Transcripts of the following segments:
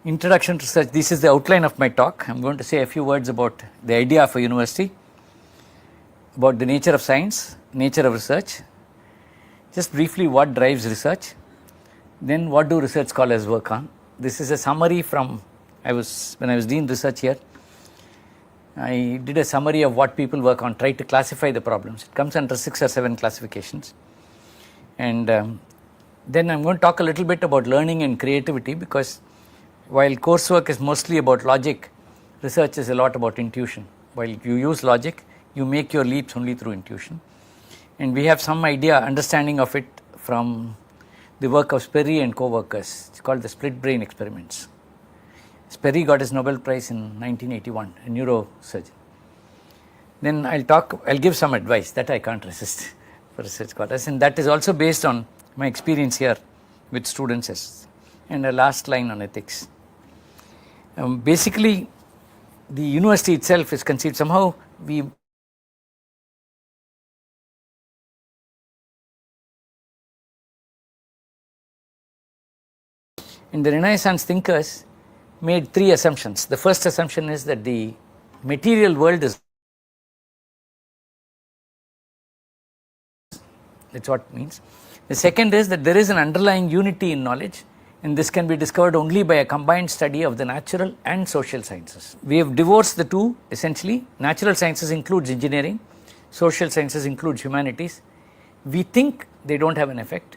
Introduction to research. This is the outline of my talk. I am going to say a few words about the idea of a university, about the nature of science, nature of research, just briefly what drives research, then what do research scholars work on. This is a summary from when I was doing research here. I did a summary of what people work on, try to classify the problems. It comes under 6 or 7 classifications. And then I am going to talk a little bit about learning and creativity, because while coursework is mostly about logic, research is a lot about intuition. While you use logic, you make your leaps only through intuition. And we have some understanding of it from the work of Sperry and co-workers. It's called the split brain experiments. Sperry got his Nobel Prize in 1981, a neurosurgeon. Then I'll give some advice that I can't resist for research scholars, and that is also based on my experience here with students, and a last line on ethics. Basically, the university itself is conceived somehow. In the Renaissance thinkers made 3 assumptions. The first assumption is that the material world is, that's what it means. The second is that there is an underlying unity in knowledge, and this can be discovered only by a combined study of the natural and social sciences. We have divorced the two essentially. Natural sciences includes engineering, social sciences includes humanities. We think they don't have an effect.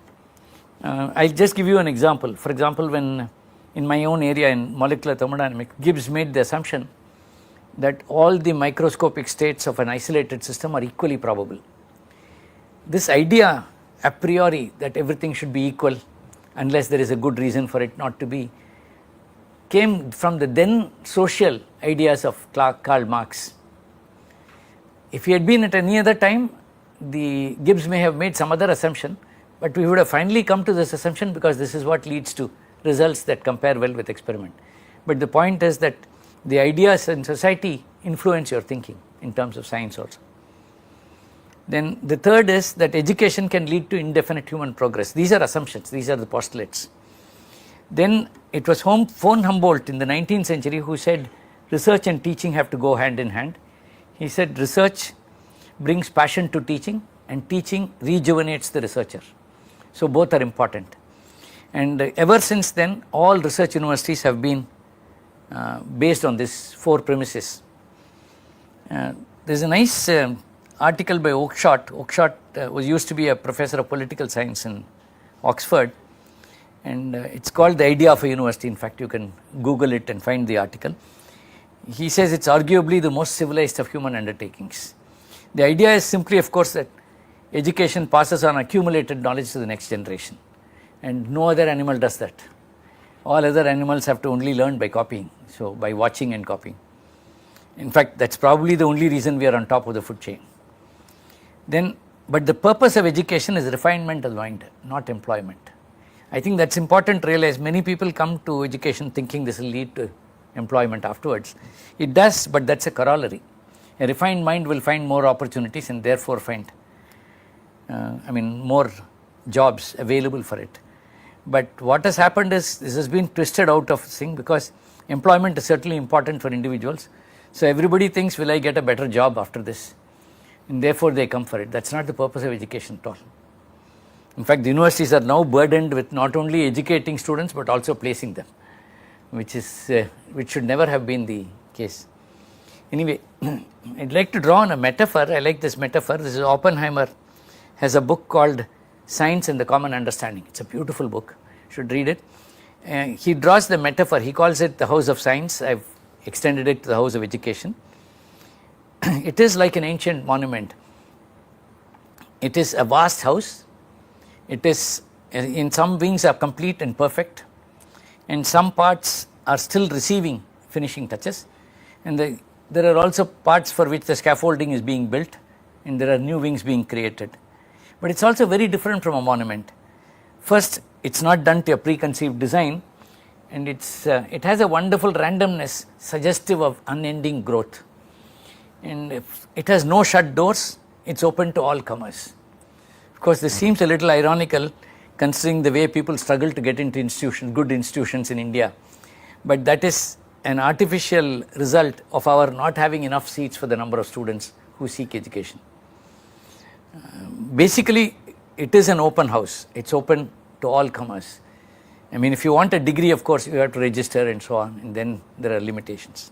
I'll just give you an example. For example, when in my own area in molecular thermodynamics, Gibbs made the assumption that all the microscopic states of an isolated system are equally probable. This idea a priori that everything should be equal unless there is a good reason for it not to be, came from the then social ideas of Karl Marx. If he had been at any other time, Gibbs may have made some other assumption, but we would have finally come to this assumption because this is what leads to results that compare well with experiment. But the point is that the ideas in society influence your thinking in terms of science also. Then the third is that education can lead to indefinite human progress. These are assumptions, these are the postulates. Then it was von Humboldt in the 19th century who said research and teaching have to go hand in hand. He said research brings passion to teaching and teaching rejuvenates the researcher. So both are important. And ever since then, all research universities have been based on these 4 premises. There's a nice article by Oakeshott. Oakeshott was used to be a professor of political science in Oxford, and it's called The Idea of a University. In fact, you can Google it and find the article. He says it's arguably the most civilized of human undertakings. The idea is simply, of course, that education passes on accumulated knowledge to the next generation, and no other animal does that. All other animals have to only learn by copying, so by watching and copying. In fact, that's probably the only reason we are on top of the food chain. But the purpose of education is refinement of the mind, not employment. I think that's important to realize. Many people come to education thinking this will lead to employment afterwards. It does, but that's a corollary. A refined mind will find more opportunities and therefore find more jobs available for it. But what has happened is this has been twisted out of thing, because employment is certainly important for individuals. So everybody thinks, will I get a better job after this? And therefore they come for it. That's not the purpose of education at all. In fact, the universities are now burdened with not only educating students but also placing them, which should never have been the case. Anyway, I'd like to draw on a metaphor. I like this metaphor. This is Oppenheimer has a book called Science and the Common Understanding. It's a beautiful book. You should read it. He draws the metaphor. He calls it the house of science. I've extended it to the house of education. It is like an ancient monument. It is a vast house. It is, in some wings are complete and perfect, and some parts are still receiving finishing touches, and there are also parts for which the scaffolding is being built, and there are new wings being created. But it's also very different from a monument. First, it's not done to a preconceived design, and it has a wonderful randomness suggestive of unending growth. And it has no shut doors, it's open to all comers. Of course, this seems a little ironical considering the way people struggle to get into institutions, good institutions in India. but that is an artificial result of our not having enough seats for the number of students who seek education. Basically, it is an open house. It's open to all comers. I mean, if you want a degree, of course, you have to register and so on, and then there are limitations.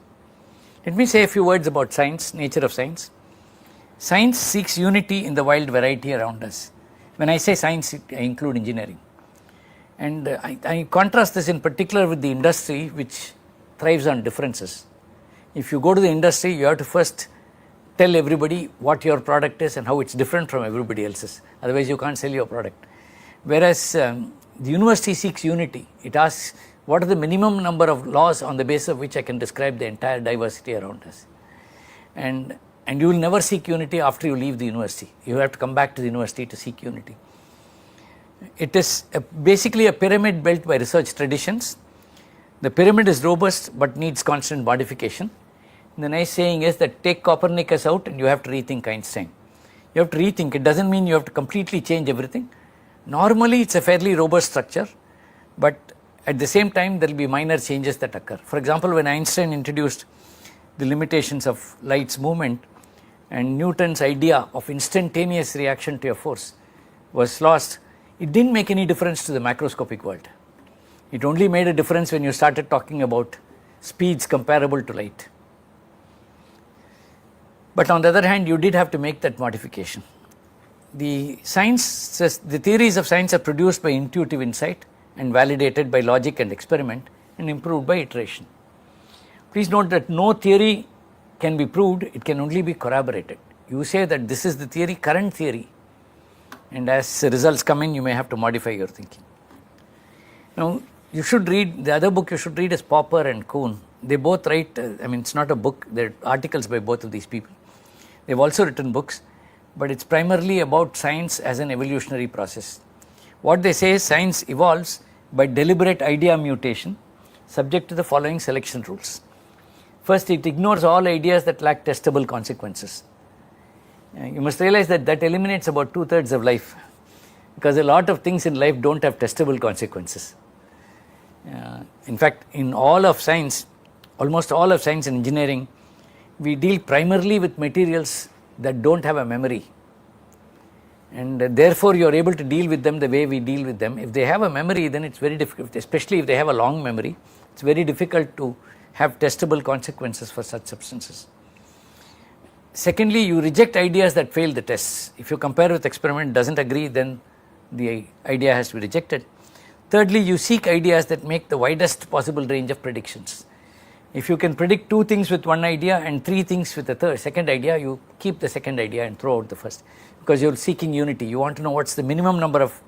Let me say a few words about science, nature of science. Science seeks unity in the wild variety around us. When I say science, I include engineering. And I contrast this in particular with the industry, which thrives on differences. If you go to the industry, you have to first tell everybody what your product is and how it's different from everybody else's. Otherwise, you can't sell your product. Whereas the university seeks unity. It asks, what are the minimum number of laws on the basis of which I can describe the entire diversity around us? And you will never seek unity after you leave the university. You have to come back to the university to seek unity. It is basically a pyramid built by research traditions. The pyramid is robust but needs constant modification. The nice saying is that take Copernicus out and you have to rethink Einstein. You have to rethink. It doesn't mean you have to completely change everything. Normally, it's a fairly robust structure, but at the same time, there will be minor changes that occur. For example, when Einstein introduced the limitations of light's movement and Newton's idea of instantaneous reaction to a force was lost, it didn't make any difference to the macroscopic world. It only made a difference when you started talking about speeds comparable to light. But on the other hand, you did have to make that modification. The theories of science are produced by intuitive insight and validated by logic and experiment and improved by iteration. Please note that no theory can be proved, it can only be corroborated. You say that this is the theory, current theory, and as results come in, you may have to modify your thinking. Now, you should read, the other book you should read is Popper and Kuhn. They both write, it's not a book, they're articles by both of these people. They've also written books, but it's primarily about science as an evolutionary process. What they say is science evolves by deliberate idea mutation subject to the following selection rules. First, it ignores all ideas that lack testable consequences. You must realize that that eliminates about 2/3 of life, because a lot of things in life don't have testable consequences. In fact, in all of science, almost all of science and engineering, we deal primarily with materials that don't have a memory. And therefore, you are able to deal with them the way we deal with them. If they have a memory, then it's very difficult, especially if they have a long memory, it's very difficult to have testable consequences for such substances. Secondly, you reject ideas that fail the tests. If you compare with experiment, doesn't agree, then the idea has to be rejected. Thirdly, you seek ideas that make the widest possible range of predictions. If you can predict 2 things with one idea and 3 things with the second idea, you keep the second idea and throw out the first, because you're seeking unity. You want to know what's the minimum number of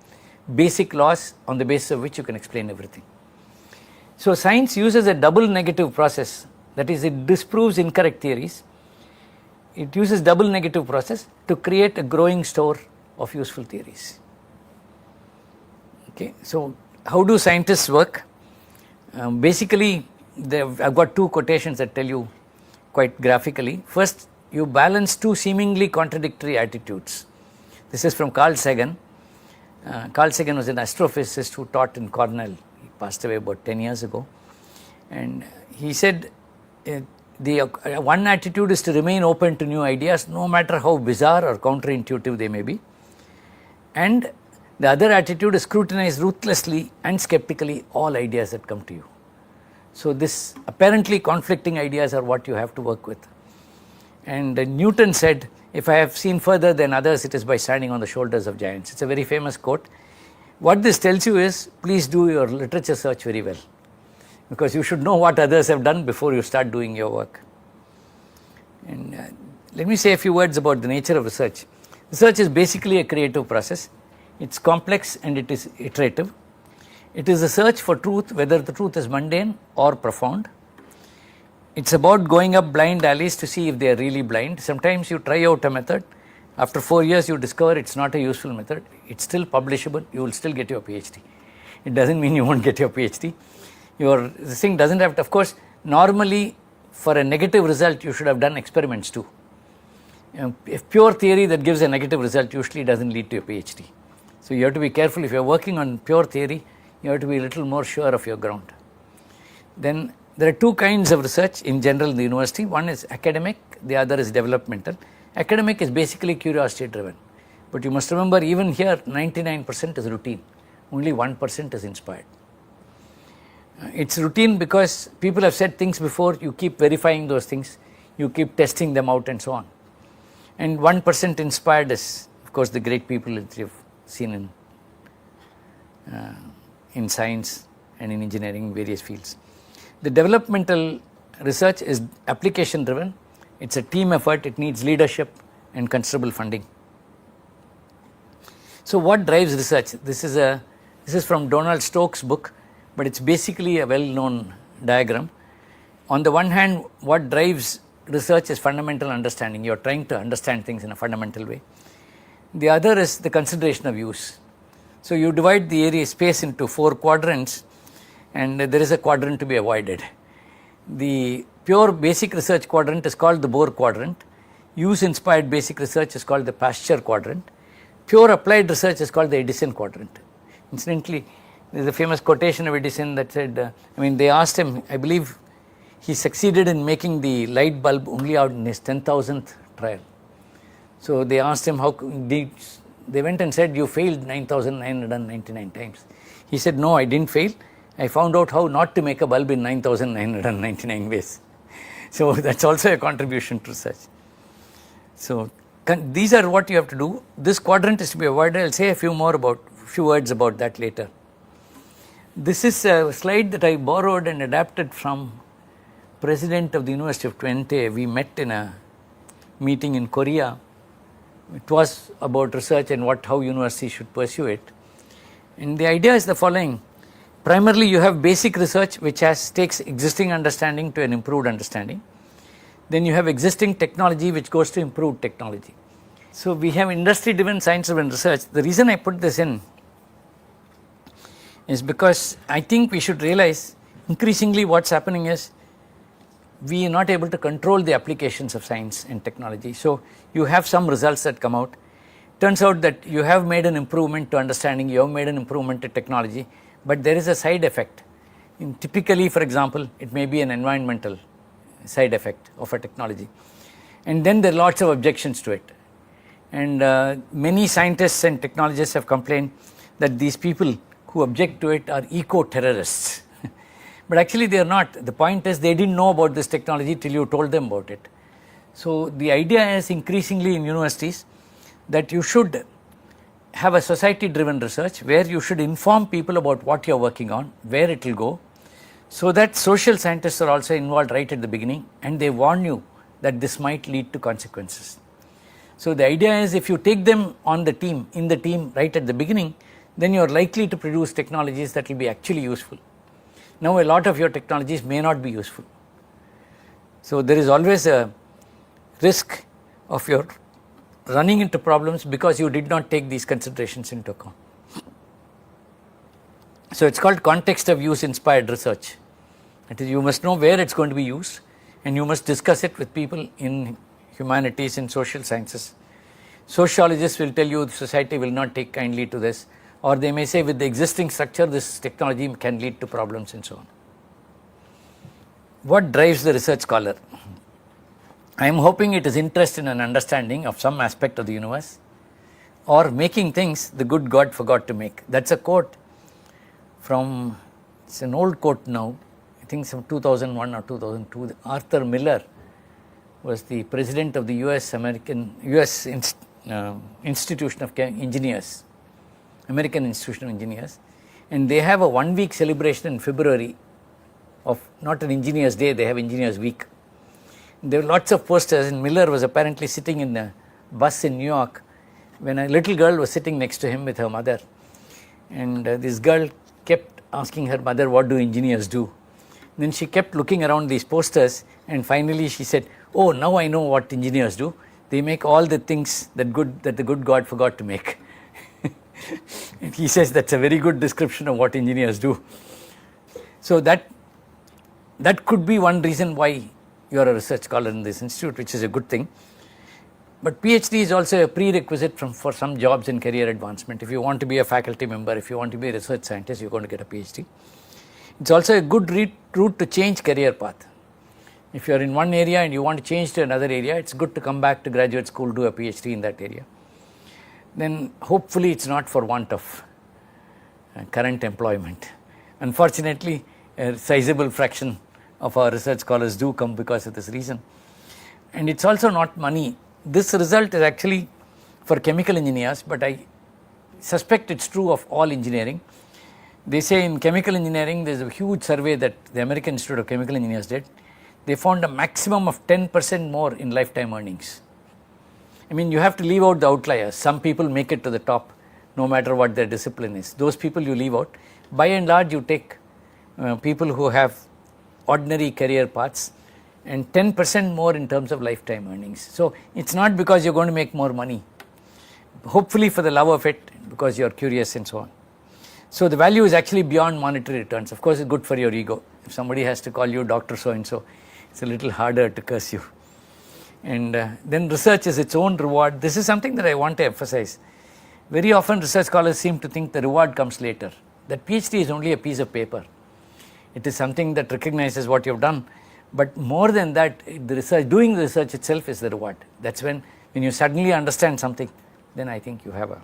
basic laws on the basis of which you can explain everything. So science uses a double negative process. That is, it disproves incorrect theories. It uses double negative process to create a growing store of useful theories. Okay, so how do scientists work? Basically, I've got 2 quotations that tell you quite graphically. First, you balance 2 seemingly contradictory attitudes. This is from Carl Sagan. Carl Sagan was an astrophysicist who taught in Cornell. He passed away about 10 years ago. And he said the one attitude is to remain open to new ideas, no matter how bizarre or counterintuitive they may be. And the other attitude is scrutinize ruthlessly and skeptically all ideas that come to you. So this apparently conflicting ideas are what you have to work with. And Newton said, if I have seen further than others, it is by standing on the shoulders of giants. It's a very famous quote. What this tells you is, please do your literature search very well, because you should know what others have done before you start doing your work. And let me say a few words about the nature of research. Research is basically a creative process. It's complex and it is iterative. It is a search for truth, whether the truth is mundane or profound. It's about going up blind alleys to see if they are really blind. Sometimes you try out a method. After 4 years, you discover it's not a useful method. It's still publishable. You will still get your PhD. It doesn't mean you won't get your PhD. This thing doesn't have to, of course, normally for a negative result, you should have done experiments too. If pure theory that gives a negative result usually doesn't lead to a PhD. So you have to be careful. If you're working on pure theory, you have to be a little more sure of your ground. Then there are two kinds of research in general in the university. One is academic, the other is developmental. Academic is basically curiosity driven. But you must remember, even here 99% is routine, only 1% is inspired. It's routine because people have said things before, you keep verifying those things, you keep testing them out and so on. And 1% inspired is, of course, the great people that you've seen in science and in engineering, various fields. The developmental research is application driven. It's a team effort, it needs leadership and considerable funding. So what drives research? This is from Donald Stokes' book, but it's basically a well-known diagram. On the one hand, what drives research is fundamental understanding. You're trying to understand things in a fundamental way. The other is the consideration of use. So you divide the area space into 4 quadrants, and there is a quadrant to be avoided. The pure basic research quadrant is called the Bohr quadrant. Use-inspired basic research is called the Pasteur quadrant. Pure applied research is called the Edison quadrant. Incidentally, there is a famous quotation of Edison that said, they asked him, I believe he succeeded in making the light bulb only out in his 10,000th trial. So they asked him, they went and said, you failed 9,999 times. He said, no, I didn't fail. I found out how not to make a bulb in 9,999 ways. So that's also a contribution to research. So these are what you have to do. This quadrant is to be avoided. I'll say a few words about that later. This is a slide that I borrowed and adapted from President of the University of Twente. We met in a meeting in Korea. It was about research and how universities should pursue it. And the idea is the following. Primarily, you have basic research which takes existing understanding to an improved understanding. Then you have existing technology which goes to improved technology. So we have industry-driven, science-driven research. The reason I put this in is because I think we should realize increasingly what's happening is we are not able to control the applications of science and technology. So you have some results that come out. Turns out that you have made an improvement to understanding, you have made an improvement to technology, but there is a side effect. Typically, for example, it may be an environmental side effect of a technology. And then there are lots of objections to it. And many scientists and technologists have complained that these people who object to it are eco-terrorists. But actually they are not. The point is they didn't know about this technology till you told them about it. So the idea is increasingly in universities that you should have a society-driven research where you should inform people about what you are working on, where it will go, so that social scientists are also involved right at the beginning and they warn you that this might lead to consequences. So the idea is if you take them in the team right at the beginning, then you are likely to produce technologies that will be actually useful. Now a lot of your technologies may not be useful. So there is always a risk of your running into problems because you did not take these considerations into account. So it's called context of use inspired research. That is, you must know where it's going to be used and you must discuss it with people in humanities and social sciences. Sociologists will tell you the society will not take kindly to this, or they may say with the existing structure this technology can lead to problems and so on. What drives the research scholar? I am hoping it is interest in an understanding of some aspect of the universe or making things the good God forgot to make. That's a quote from, it's an old quote now, I think it's from 2001 or 2002. Arthur Miller was the president of the US Institution of Engineers, American Institution of Engineers, and they have a 1-week celebration in February of not an Engineers Day, they have Engineers Week. There were lots of posters, and Miller was apparently sitting in a bus in New York when a little girl was sitting next to him with her mother, and this girl kept asking her mother, what do engineers do? Then she kept looking around these posters and finally she said, oh, now I know what engineers do. They make all the things that the good God forgot to make. And he says that's a very good description of what engineers do. So that could be one reason why you are a research scholar in this institute, which is a good thing. But PhD is also a prerequisite for some jobs in career advancement. If you want to be a faculty member, if you want to be a research scientist, you're going to get a PhD. It's also a good route to change career path. If you are in one area and you want to change to another area, it's good to come back to graduate school, do a PhD in that area. Then hopefully it's not for want of current employment. Unfortunately, a sizable fraction of our research scholars do come because of this reason. And it's also not money. This result is actually for chemical engineers, but I suspect it's true of all engineering. They say in chemical engineering, there's a huge survey that the American Institute of Chemical Engineers did. They found a maximum of 10% more in lifetime earnings. I mean, you have to leave out the outliers. Some people make it to the top no matter what their discipline is. Those people you leave out. By and large, you take people who have ordinary career paths and 10% more in terms of lifetime earnings. So, it's not because you're going to make more money, hopefully for the love of it, because you're curious and so on. So, the value is actually beyond monetary returns. Of course, it's good for your ego. If somebody has to call you Dr. So-and-so, it's a little harder to curse you. And then research is its own reward. This is something that I want to emphasize. Very often research scholars seem to think the reward comes later. That PhD is only a piece of paper. It is something that recognizes what you've done. But more than that, the research, doing the research itself is the reward. That's when you suddenly understand something, then I think you have a.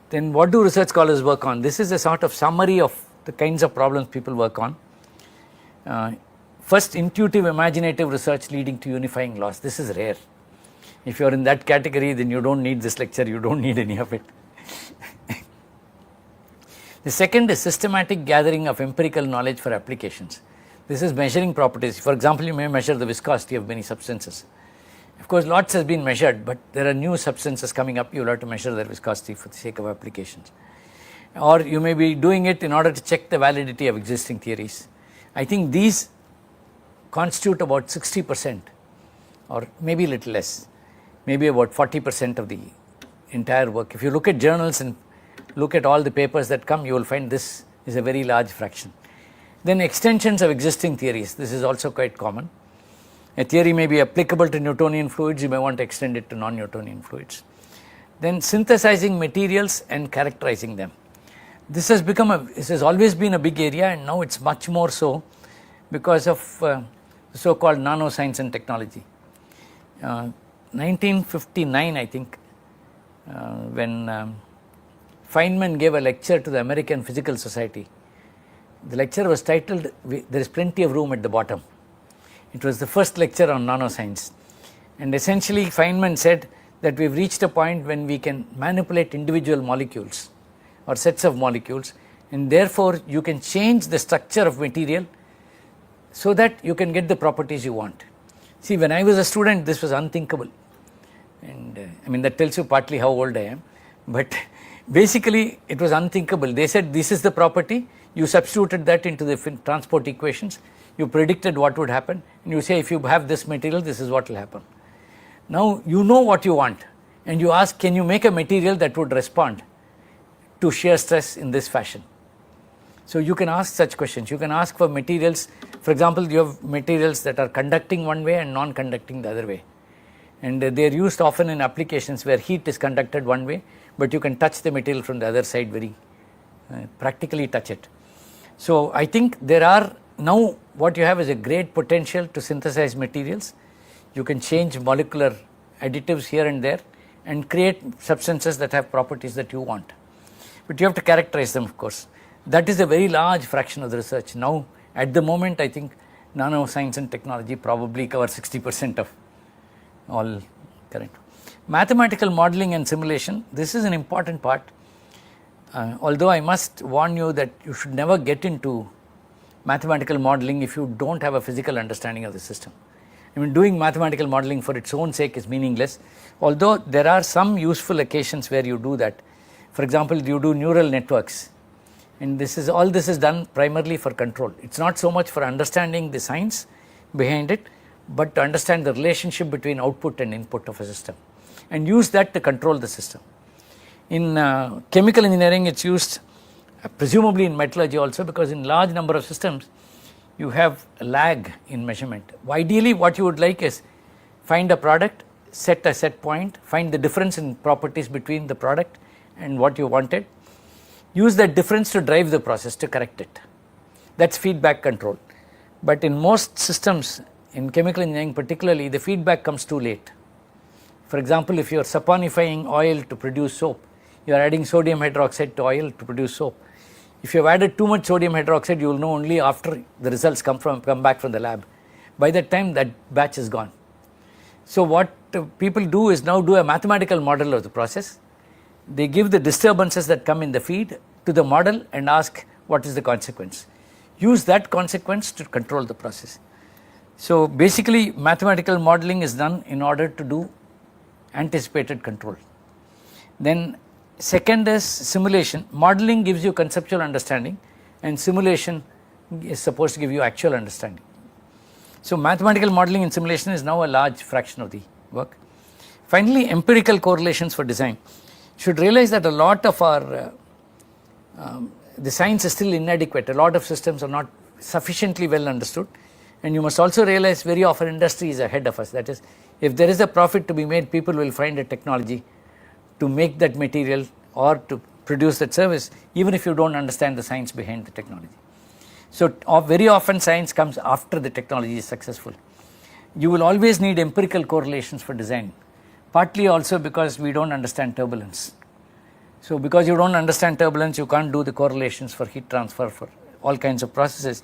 Then what do research scholars work on? This is a sort of summary of the kinds of problems people work on. First, intuitive imaginative research leading to unifying laws. This is rare. If you are in that category, then you don't need this lecture, you don't need any of it. The second is systematic gathering of empirical knowledge for applications. This is measuring properties. For example, you may measure the viscosity of many substances. Of course, lots has been measured, but there are new substances coming up, you will have to measure their viscosity for the sake of applications. Or you may be doing it in order to check the validity of existing theories. I think these constitute about 60% or maybe a little less, maybe about 40% of the entire work. If you look at journals and look at all the papers that come, you will find this is a very large fraction. Then extensions of existing theories. This is also quite common. A theory may be applicable to Newtonian fluids, you may want to extend it to non-Newtonian fluids. Then synthesizing materials and characterizing them. This has always been a big area, and now it's much more so because of the so-called nanoscience and technology. 1959, I think, when Feynman gave a lecture to the American Physical Society. The lecture was titled, "There is Plenty of Room at the Bottom." It was the first lecture on nanoscience. And essentially Feynman said that we've reached a point when we can manipulate individual molecules or sets of molecules, and therefore you can change the structure of material so that you can get the properties you want. See, when I was a student, this was unthinkable. And I mean, that tells you partly how old I am. But basically, it was unthinkable. They said this is the property, you substituted that into the transport equations, you predicted what would happen, and you say if you have this material, this is what will happen. Now, you know what you want, and you ask, can you make a material that would respond to shear stress in this fashion? So, you can ask such questions. You can ask for materials, for example, you have materials that are conducting one way and non-conducting the other way. And they are used often in applications where heat is conducted one way, but you can touch the material from the other side very practically touch it. So, I think there are now what you have is a great potential to synthesize materials. You can change molecular additives here and there and create substances that have properties that you want. But you have to characterize them, of course. That is a very large fraction of the research. Now, at the moment, I think nanoscience and technology probably cover 60% of all current. Mathematical modeling and simulation, this is an important part. Although I must warn you that you should never get into mathematical modeling if you don't have a physical understanding of the system. I mean, doing mathematical modeling for its own sake is meaningless, although there are some useful occasions where you do that. For example, you do neural networks, and all this is done primarily for control. It's not so much for understanding the science behind it, but to understand the relationship between output and input of a system, and use that to control the system. In chemical engineering, it's used presumably in metallurgy also, because in large number of systems you have a lag in measurement. Ideally, what you would like is find a product, set a set point, find the difference in properties between the product and what you wanted, use that difference to drive the process to correct it. That's feedback control. But in most systems, in chemical engineering particularly, the feedback comes too late. For example, if you are saponifying oil to produce soap, you are adding sodium hydroxide to oil to produce soap. If you have added too much sodium hydroxide, you will know only after the results come back from the lab. By that time, that batch is gone. So what people do is now do a mathematical model of the process. They give the disturbances that come in the feed to the model and ask what is the consequence. Use that consequence to control the process. So basically, mathematical modeling is done in order to do anticipated control. Then second is simulation. Modeling gives you conceptual understanding and simulation is supposed to give you actual understanding. So mathematical modeling and simulation is now a large fraction of the work. Finally, empirical correlations for design. Should realize that a lot of our the science is still inadequate. A lot of systems are not sufficiently well understood, and you must also realize very often industry is ahead of us. That is, if there is a profit to be made, people will find a technology to make that material or to produce that service, even if you don't understand the science behind the technology. So very often science comes after the technology is successful. You will always need empirical correlations for design, partly also because we don't understand turbulence. So because you don't understand turbulence, you can't do the correlations for heat transfer for all kinds of processes.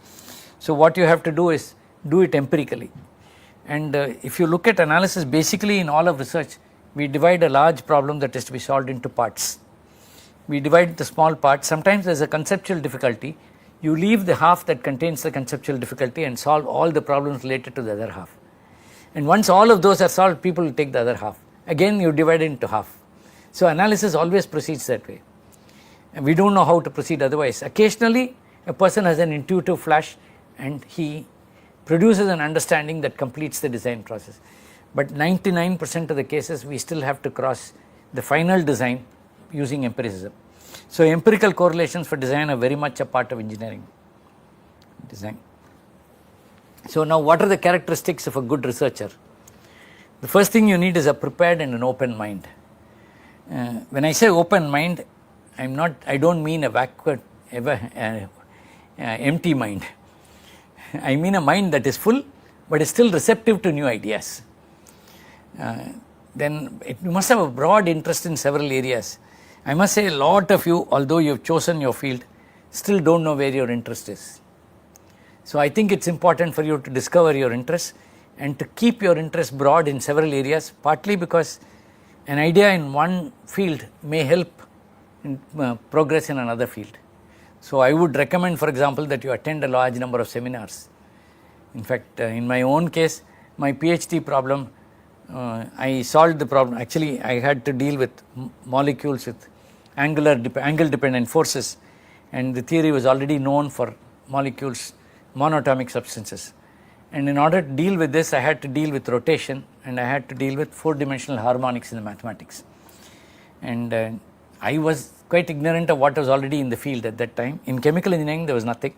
So what you have to do is do it empirically. And if you look at analysis, basically in all of research, we divide a large problem that is to be solved into parts. We divide the small parts. Sometimes there is a conceptual difficulty. You leave the half that contains the conceptual difficulty and solve all the problems related to the other half. And once all of those are solved, people will take the other half. Again, you divide it into half. So analysis always proceeds that way. And we don't know how to proceed otherwise. Occasionally, a person has an intuitive flash and he produces an understanding that completes the design process. But 99% of the cases, we still have to cross the final design using empiricism. So empirical correlations for design are very much a part of engineering design. So now what are the characteristics of a good researcher? The first thing you need is a prepared and an open mind. When I say open mind, I don't mean a backward, empty mind. I mean a mind that is full but is still receptive to new ideas. Then you must have a broad interest in several areas. I must say a lot of you, although you have chosen your field, still don't know where your interest is. So I think it's important for you to discover your interest and to keep your interest broad in several areas, partly because an idea in one field may help in progress in another field. So I would recommend, for example, that you attend a large number of seminars. In fact, in my own case, my PhD problem, I solved the problem. Actually, I had to deal with molecules with angle dependent forces, and the theory was already known for molecules, monatomic substances. And in order to deal with this, I had to deal with rotation and I had to deal with four-dimensional harmonics in the mathematics. And I was quite ignorant of what was already in the field at that time. In chemical engineering, there was nothing.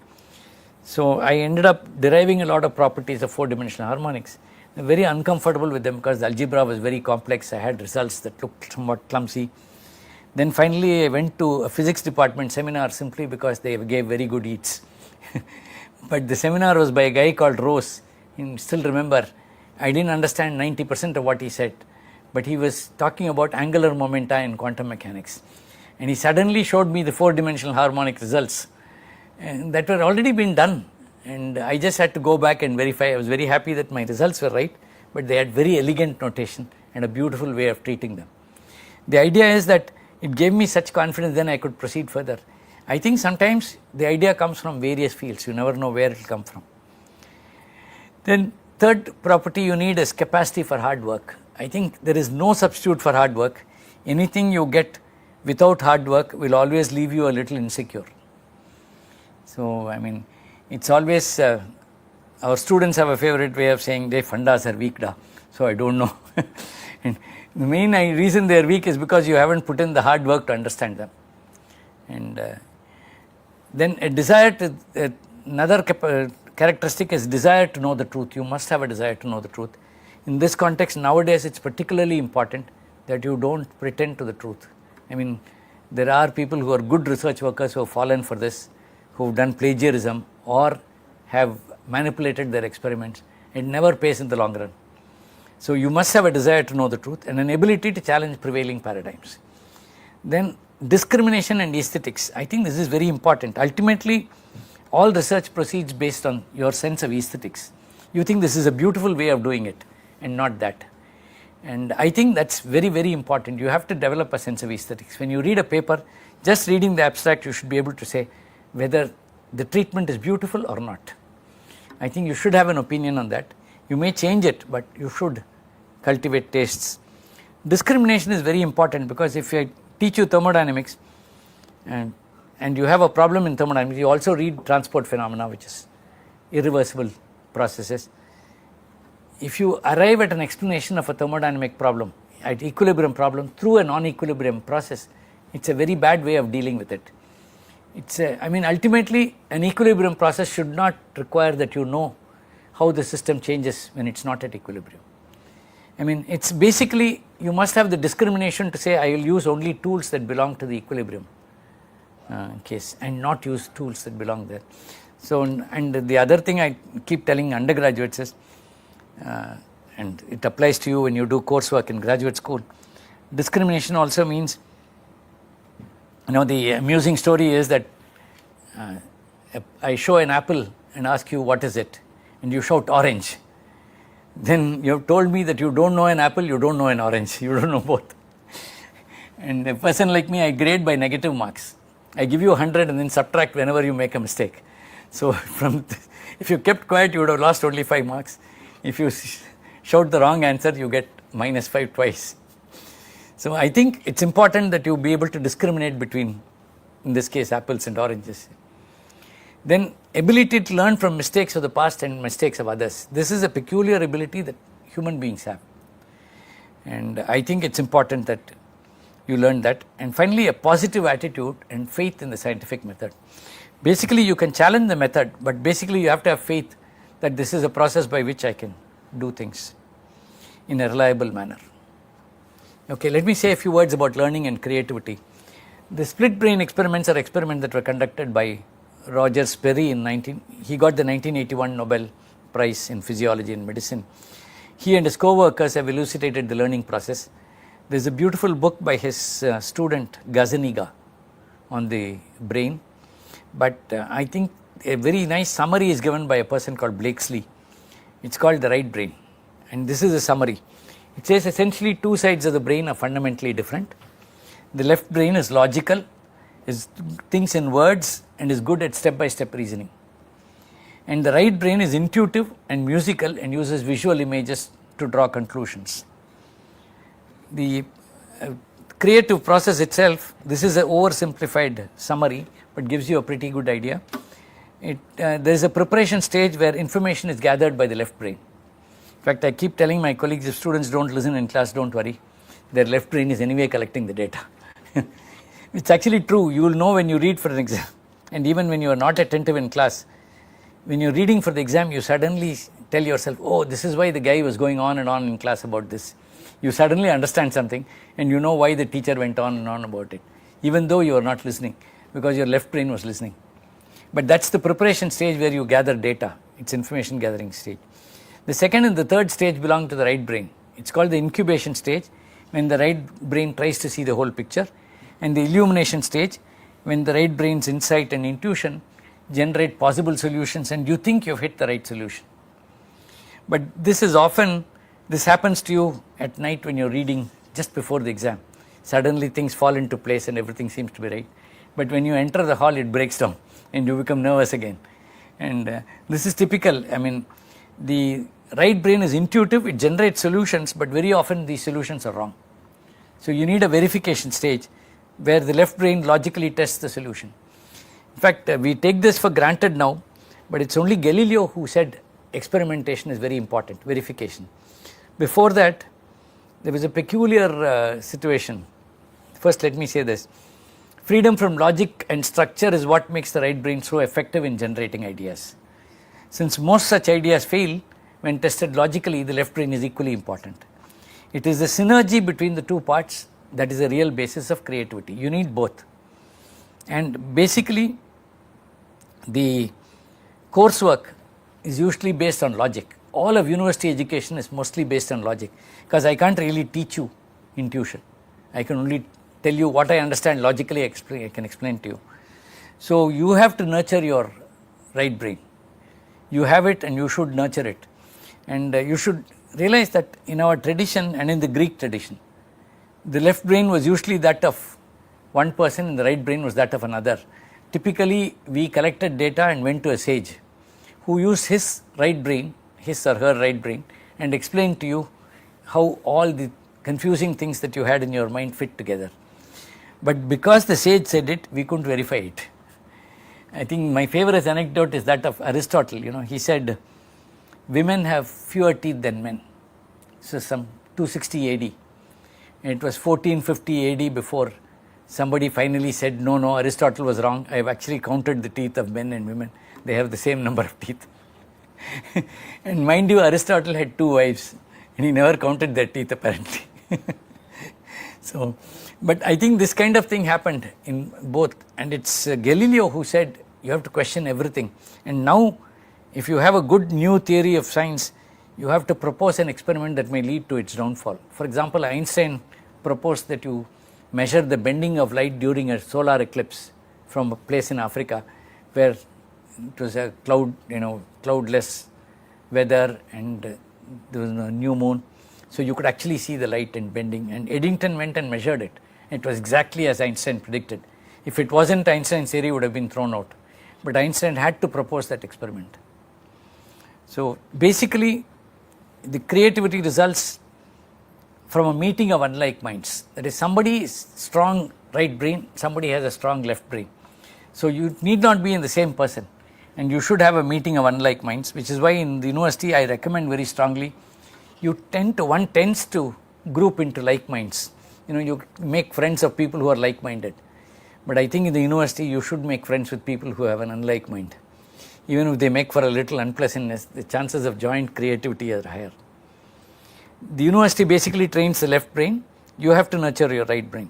So I ended up deriving a lot of properties of four-dimensional harmonics. I'm very uncomfortable with them because the algebra was very complex. I had results that looked somewhat clumsy. Then finally, I went to a physics department seminar simply because they gave very good eats. But the seminar was by a guy called Rose. I still remember, I didn't understand 90% of what he said, but he was talking about angular momenta in quantum mechanics. And he suddenly showed me the four-dimensional harmonic results that were already been done. And I just had to go back and verify. I was very happy that my results were right, but they had very elegant notation and a beautiful way of treating them. The idea is that it gave me such confidence, then I could proceed further. I think sometimes the idea comes from various fields. You never know where it will come from. Then third property you need is capacity for hard work. I think there is no substitute for hard work. Anything you get without hard work will always leave you a little insecure. So, I mean, it's always, our students have a favorite way of saying, they fundas are weak da. So I don't know. And the main reason they are weak is because you haven't put in the hard work to understand them. And then a desire to, another characteristic is desire to know the truth. You must have a desire to know the truth. In this context, nowadays it's particularly important that you don't pretend to the truth. I mean, there are people who are good research workers who have fallen for this, who have done plagiarism, or have manipulated their experiments. It never pays in the long run. So you must have a desire to know the truth and an ability to challenge prevailing paradigms. Then discrimination and aesthetics. I think this is very important. Ultimately, all research proceeds based on your sense of aesthetics. You think this is a beautiful way of doing it and not that. And I think that's very, very important. You have to develop a sense of aesthetics. When you read a paper, just reading the abstract, you should be able to say whether the treatment is beautiful or not. I think you should have an opinion on that. You may change it, but you should cultivate tastes. Discrimination is very important, because if I teach you thermodynamics and you have a problem in thermodynamics, you also read transport phenomena, which is irreversible processes. If you arrive at an explanation of a thermodynamic problem, at equilibrium problem, through a non-equilibrium process, it's a very bad way of dealing with it. Ultimately, an equilibrium process should not require that you know how the system changes when it's not at equilibrium. It's basically, you must have the discrimination to say, I will use only tools that belong to the equilibrium case and not use tools that belong there. So, and the other thing I keep telling undergraduates is, and it applies to you when you do coursework in graduate school, discrimination also means, the amusing story is that I show an apple and ask you what is it, and you shout orange. Then you have told me that you don't know an apple, you don't know an orange, you don't know both. And a person like me, I grade by negative marks. I give you 100 and then subtract whenever you make a mistake. So if you kept quiet, you would have lost only 5 marks. If you shout the wrong answer, you get -5 twice. So I think it's important that you be able to discriminate between, in this case, apples and oranges. Then ability to learn from mistakes of the past and mistakes of others. This is a peculiar ability that human beings have. And I think it's important that you learn that. And finally, a positive attitude and faith in the scientific method. Basically, you can challenge the method, but basically you have to have faith that this is a process by which I can do things in a reliable manner. Okay, let me say a few words about learning and creativity. The split brain experiments are experiments that were conducted by Roger Sperry he got the 1981 Nobel Prize in Physiology and Medicine. He and his co-workers have elucidated the learning process. There's a beautiful book by his student Gazzaniga on the brain, but I think a very nice summary is given by a person called Blakesley. It's called The Right Brain, and this is a summary. It says essentially two sides of the brain are fundamentally different. The left brain is logical, thinks in words, and is good at step-by-step reasoning. And the right brain is intuitive and musical and uses visual images to draw conclusions. The creative process itself, this is an oversimplified summary, but gives you a pretty good idea. There is a preparation stage where information is gathered by the left brain. In fact, I keep telling my colleagues, if students don't listen in class, don't worry. Their left brain is anyway collecting the data. It's actually true. You will know when you read for an exam. And even when you are not attentive in class, when you're reading for the exam, you suddenly tell yourself, oh, this is why the guy was going on and on in class about this. You suddenly understand something and you know why the teacher went on and on about it, even though you are not listening, because your left brain was listening. But that's the preparation stage where you gather data. It's information gathering stage. The second and the third stage belong to the right brain. It's called the incubation stage, when the right brain tries to see the whole picture, and the illumination stage, when the right brain's insight and intuition generate possible solutions and you think you've hit the right solution. But this happens to you at night when you're reading just before the exam. Suddenly things fall into place and everything seems to be right. But when you enter the hall, it breaks down and you become nervous again. And this is typical. The right brain is intuitive, it generates solutions, but very often these solutions are wrong. So you need a verification stage where the left brain logically tests the solution. In fact, we take this for granted now, but it's only Galileo who said experimentation is very important, verification. Before that, there was a peculiar situation. First, let me say this. Freedom from logic and structure is what makes the right brain so effective in generating ideas. Since most such ideas fail when tested logically, the left brain is equally important. It is the synergy between the two parts that is the real basis of creativity. You need both. And basically, the coursework is usually based on logic. All of university education is mostly based on logic, because I can't really teach you intuition. I can only tell you what I understand logically, I can explain to you. So you have to nurture your right brain. You have it and you should nurture it. And you should realize that in our tradition and in the Greek tradition, the left brain was usually that of one person and the right brain was that of another. Typically, we collected data and went to a sage who used his right brain, his or her right brain, and explained to you how all the confusing things that you had in your mind fit together. But because the sage said it, we couldn't verify it. I think my favorite anecdote is that of Aristotle. He said, women have fewer teeth than men. So some 260 AD. And it was 1450 AD before somebody finally said, no, Aristotle was wrong. I have actually counted the teeth of men and women. They have the same number of teeth. And mind you, Aristotle had 2 wives and he never counted their teeth apparently. So, but I think this kind of thing happened in both, and it's Galileo who said you have to question everything. And now if you have a good new theory of science, you have to propose an experiment that may lead to its downfall. For example, Einstein proposed that you measure the bending of light during a solar eclipse from a place in Africa where it was a cloudless weather and there was a new moon. So you could actually see the light and bending, and Eddington went and measured it. It was exactly as Einstein predicted. If it wasn't, Einstein's theory would have been thrown out. But Einstein had to propose that experiment. So basically, the creativity results from a meeting of unlike minds. That is, somebody is strong right brain, somebody has a strong left brain. So you need not be in the same person, and you should have a meeting of unlike minds, which is why in the university I recommend very strongly, one tends to group into like minds. You make friends of people who are like-minded. But I think in the university you should make friends with people who have an unlike mind. Even if they make for a little unpleasantness, the chances of joint creativity are higher. The university basically trains the left brain. You have to nurture your right brain.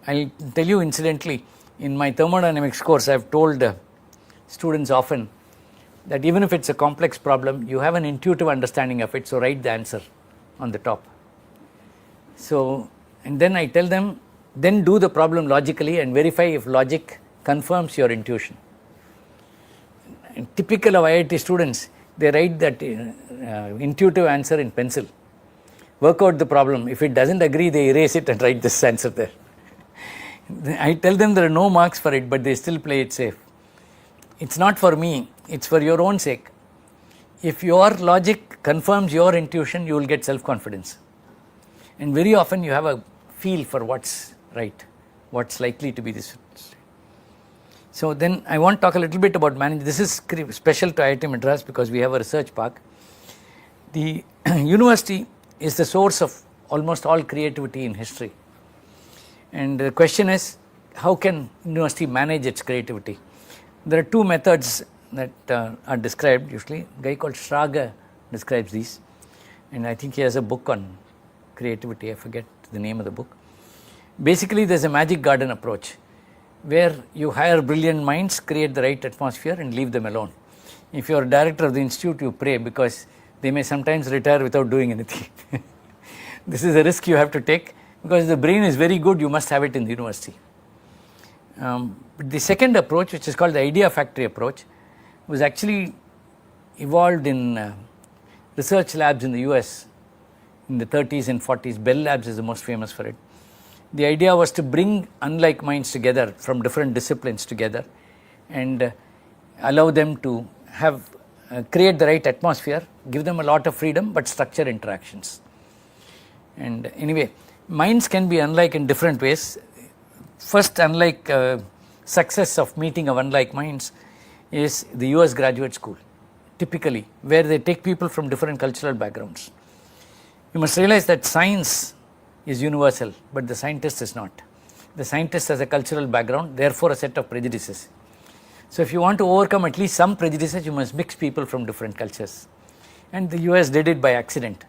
I'll tell you incidentally, in my thermodynamics course, I've told students often that even if it's a complex problem, you have an intuitive understanding of it, so write the answer on the top. So, and then I tell them, then do the problem logically and verify if logic confirms your intuition. And typical of IIT students, they write that intuitive answer in pencil. Work out the problem. If it doesn't agree, they erase it and write this answer there. I tell them there are no marks for it, but they still play it safe. It's not for me, it's for your own sake. If your logic confirms your intuition, you will get self-confidence. And very often you have a feel for what's right, what's likely to be this. So then I want to talk a little bit about management. This is special to IIT Madras because we have a research park. The university is the source of almost all creativity in history. And the question is, how can university manage its creativity? There are 2 methods that are described usually. A guy called Schrager describes these, and I think he has a book on creativity. I forget the name of the book. Basically, there's a magic garden approach where you hire brilliant minds, create the right atmosphere and leave them alone. If you're a director of the institute, you pray because they may sometimes retire without doing anything. This is a risk you have to take because the brain is very good, you must have it in the university. But the second approach, which is called the idea factory approach, was actually evolved in research labs in the US in the 30s and 40s. Bell Labs is the most famous for it. The idea was to bring unlike minds together from different disciplines together and allow them to have create the right atmosphere, give them a lot of freedom but structure interactions. And anyway, minds can be unlike in different ways. First unlike success of meeting of unlike minds is the US graduate school, typically, where they take people from different cultural backgrounds. You must realize that science is universal, but the scientist is not. The scientist has a cultural background, therefore a set of prejudices. So if you want to overcome at least some prejudices, you must mix people from different cultures. And the US did it by accident,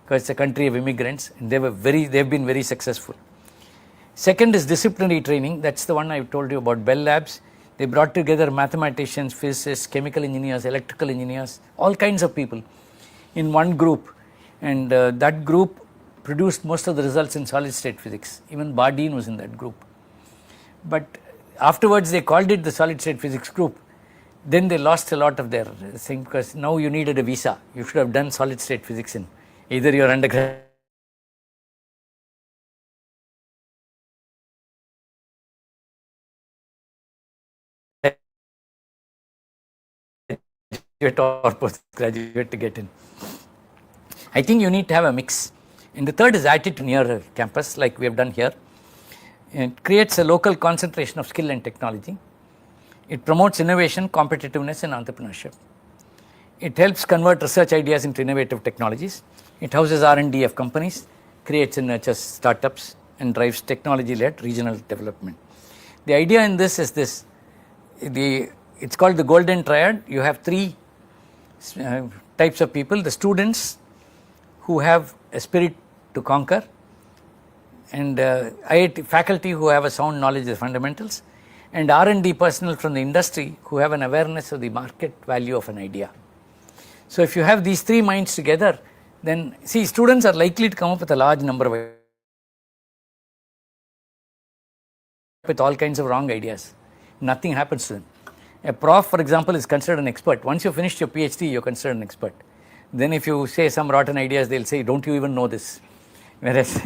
because it's a country of immigrants, and they've been very successful. Second is disciplinary training. That's the one I told you about, Bell Labs. They brought together mathematicians, physicists, chemical engineers, electrical engineers, all kinds of people in one group, and that group produced most of the results in solid state physics. Even Bardeen was in that group. But afterwards they called it the solid state physics group. Then they lost a lot of their thing, because now you needed a visa. You should have done solid state physics in either your undergrad or postgraduate to get in. I think you need to have a mix. And the third is attitude near campus, like we have done here. It creates a local concentration of skill and technology. It promotes innovation, competitiveness, and entrepreneurship. It helps convert research ideas into innovative technologies. It houses R&D of companies, creates and nurtures startups, and drives technology-led regional development. The idea in this is this. It's called the golden triad. You have three types of people: the students who have a spirit to conquer, and IIT faculty who have a sound knowledge of the fundamentals, and R&D personnel from the industry who have an awareness of the market value of an idea. So if you have these three minds together, then see, students are likely to come up with a large number of with all kinds of wrong ideas. Nothing happens to them. A prof, for example, is considered an expert. Once you finish your PhD, you're considered an expert. Then if you say some rotten ideas, they'll say, don't you even know this? Whereas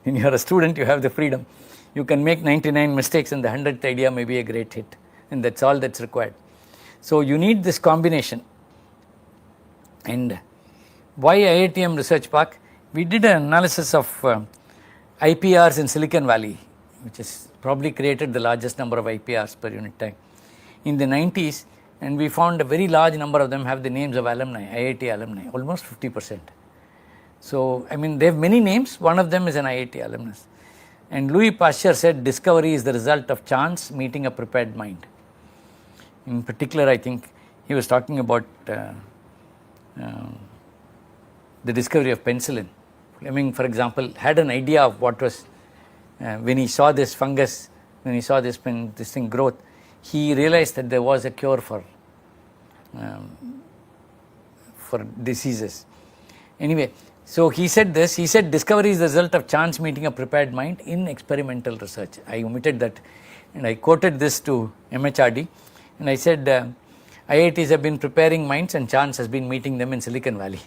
when you're a student, you have the freedom. You can make 99 mistakes and the 100th idea may be a great hit. And that's all that's required. So you need this combination. And why IITM Research Park? We did an analysis of IPRs in Silicon Valley, which has probably created the largest number of IPRs per unit time in the 90s, and we found a very large number of them have the names of alumni, IIT alumni, almost 50%. So, I mean, they have many names. One of them is an IIT alumnus. And Louis Pasteur said discovery is the result of chance meeting a prepared mind. In particular, I think he was talking about the discovery of penicillin. Fleming, for example, had an idea of what was, when he saw this fungus, when he saw this thing growth, he realized that there was a cure for diseases. Anyway, so he said this, he said discovery is the result of chance meeting a prepared mind in experimental research. I omitted that and I quoted this to MHRD, and I said IITs have been preparing minds and chance has been meeting them in Silicon Valley.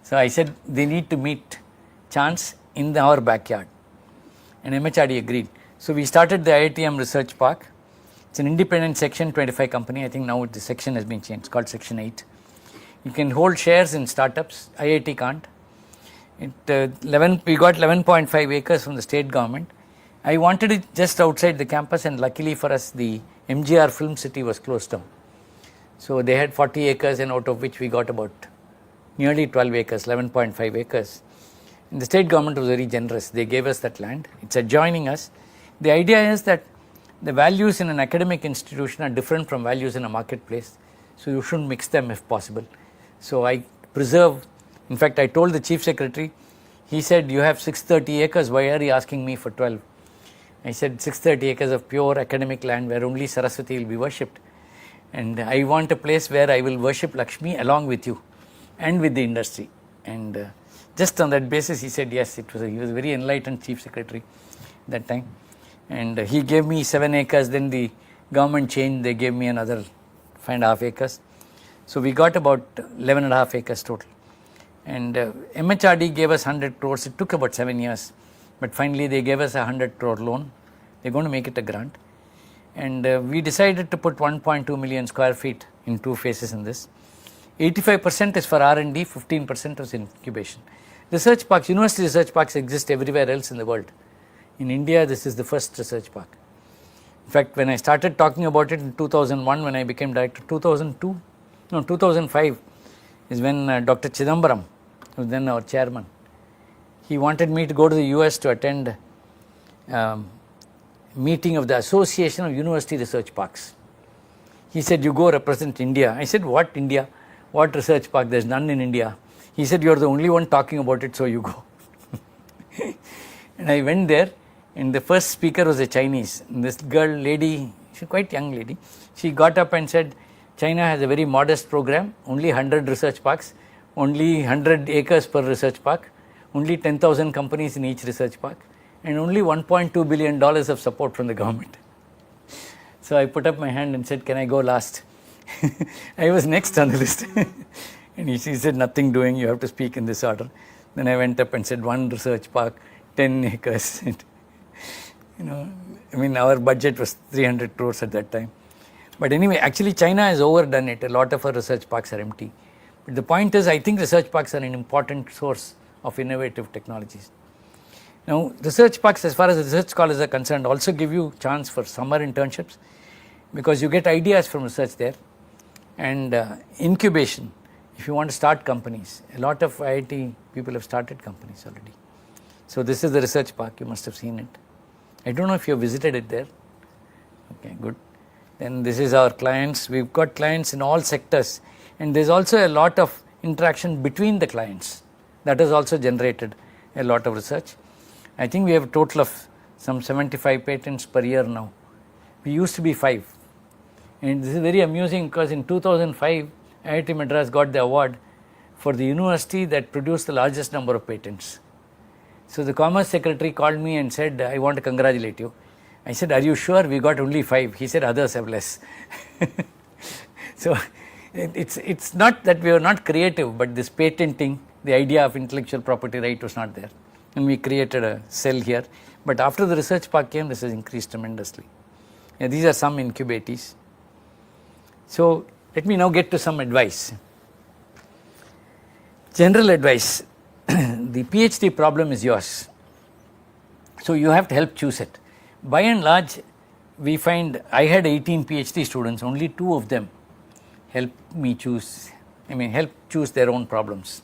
So I said they need to meet chance in our backyard, and MHRD agreed. So we started the IITM Research Park. It's an independent Section 25 company. I think now the section has been changed. It's called Section 8. You can hold shares in startups. IIT can't. We got 11.5 acres from the state government. I wanted it just outside the campus, and luckily for us, the MGR Film City was closed down. So they had 40 acres, and out of which we got about nearly 12 acres, 11.5 acres. And the state government was very generous. They gave us that land. It's adjoining us. The idea is that the values in an academic institution are different from values in a marketplace. So you shouldn't mix them if possible. So I preserve, in fact, I told the chief secretary, he said, you have 630 acres, why are you asking me for 12? I said, 630 acres of pure academic land where only Saraswati will be worshipped. And I want a place where I will worship Lakshmi along with you and with the industry. And just on that basis, he said yes. He was a very enlightened chief secretary that time. And he gave me 7 acres, then the government changed, they gave me another 5.5 acres. So we got about 11.5 acres total. And MHRD gave us 100 crores. It took about 7 years, but finally they gave us a 100 crore loan. They're going to make it a grant. And we decided to put 1.2 million square feet in 2 phases in this. 85% is for R&D, 15% is incubation. Research parks, university research parks exist everywhere else in the world. In India, this is the first research park. In fact, when I started talking about it in 2001, when I became director, 2005 is when Dr. Chidambaram, who was then our chairman, he wanted me to go to the US to attend meeting of the Association of University Research Parks. He said, you go represent India. I said, what India? What research park? There's none in India. He said, you're the only one talking about it, so you go. And I went there, and the first speaker was a Chinese. And this girl, lady, she's quite young lady. She got up and said, China has a very modest program, only 100 research parks, only 100 acres per research park, only 10,000 companies in each research park, and only $1.2 billion of support from the government. So I put up my hand and said, can I go last? I was next on the list. And she said, nothing doing, you have to speak in this order. Then I went up and said, 1 research park, 10 acres. Our budget was 300 crores at that time. But anyway, actually China has overdone it. A lot of our research parks are empty. But the point is, I think research parks are an important source of innovative technologies. Now, research parks, as far as research scholars are concerned, also give you chance for summer internships, because you get ideas from research there, and incubation. If you want to start companies, a lot of IIT people have started companies already. So this is the research park, you must have seen it. I don't know if you have visited it there. Okay, good. Then this is our clients. We've got clients in all sectors, and there's also a lot of interaction between the clients. That has also generated a lot of research. I think we have a total of some 75 patents per year now. We used to be 5. And this is very amusing, because in 2005, IIT Madras got the award for the university that produced the largest number of patents. So the Commerce Secretary called me and said, I want to congratulate you. I said, are you sure? We got only 5. He said, others have less. So it's not that we were not creative, but this patenting, the idea of intellectual property right was not there. And we created a cell here. But after the research park came, this has increased tremendously. These are some incubatees. So let me now get to some advice. General advice. The PhD problem is yours. So you have to help choose it. By and large, we find, I had 18 PhD students, only 2 of them helped choose their own problems.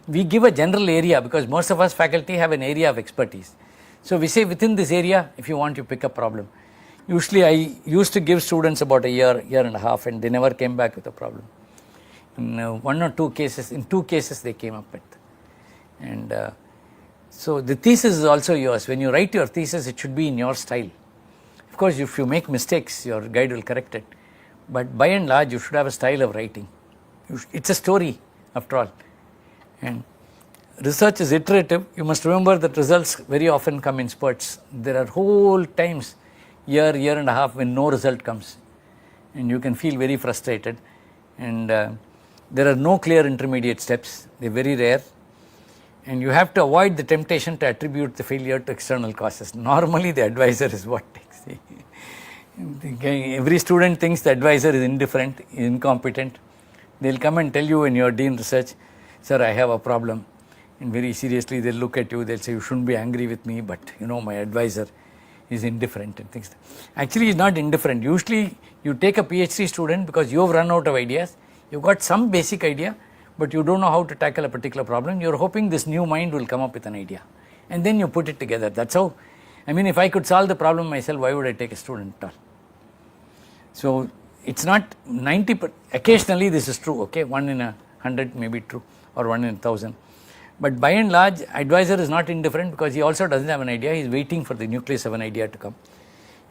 We give a general area, because most of us faculty have an area of expertise. So we say, within this area, if you want, you pick a problem. Usually I used to give students about a year and a half, and they never came back with a problem. In 1 or 2 cases, in 2 cases they came up with. And so the thesis is also yours. When you write your thesis, it should be in your style. Of course, if you make mistakes, your guide will correct it. But by and large, you should have a style of writing. It's a story, after all. And research is iterative. You must remember that results very often come in spurts. There are whole times, year and a half, when no result comes. And you can feel very frustrated. And there are no clear intermediate steps. They're very rare. And you have to avoid the temptation to attribute the failure to external causes. Normally the advisor is what takes the every student thinks the advisor is indifferent, incompetent. They'll come and tell you when you're doing research, sir, I have a problem. And very seriously they'll look at you, they'll say, you shouldn't be angry with me, but my advisor is indifferent and things. Actually, he's not indifferent. Usually you take a PhD student because you've run out of ideas. You've got some basic idea, but you don't know how to tackle a particular problem. You're hoping this new mind will come up with an idea. And then you put it together. That's how, if I could solve the problem myself, why would I take a student at all? So it's not 90%, occasionally this is true, okay, 1 in 100 may be true, or 1 in 1,000. But by and large, advisor is not indifferent, because he also doesn't have an idea. He's waiting for the nucleus of an idea to come.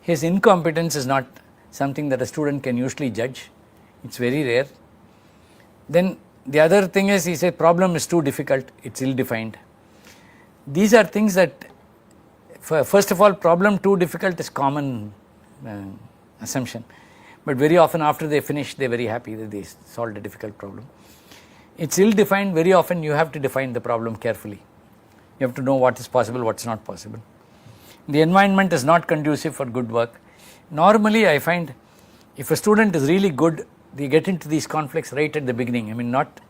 His incompetence is not something that a student can usually judge. It's very rare. Then the other thing is, he says problem is too difficult, it's ill-defined. These are things that, first of all, problem too difficult is common assumption. But very often after they finish, they're very happy that they solved a difficult problem. It's ill-defined. Very often you have to define the problem carefully. You have to know what is possible, what's not possible. The environment is not conducive for good work. Normally I find, if a student is really good, they get into these conflicts right at the beginning.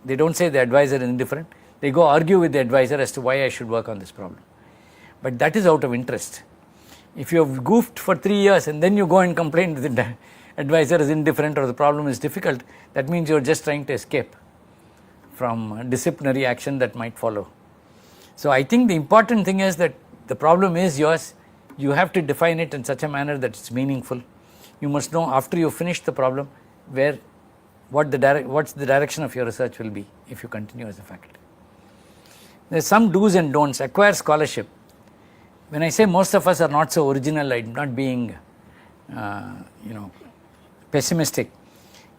They don't say the advisor is indifferent. They go argue with the advisor as to why I should work on this problem. But that is out of interest. If you have goofed for 3 years and then you go and complain that the advisor is indifferent or the problem is difficult, that means you're just trying to escape from disciplinary action that might follow. So I think the important thing is that the problem is yours. You have to define it in such a manner that it's meaningful. You must know after you finish the problem what's the direction of your research will be if you continue as a faculty. There's some do's and don'ts. Acquire scholarship. When I say most of us are not so original, I'm not being you know, pessimistic.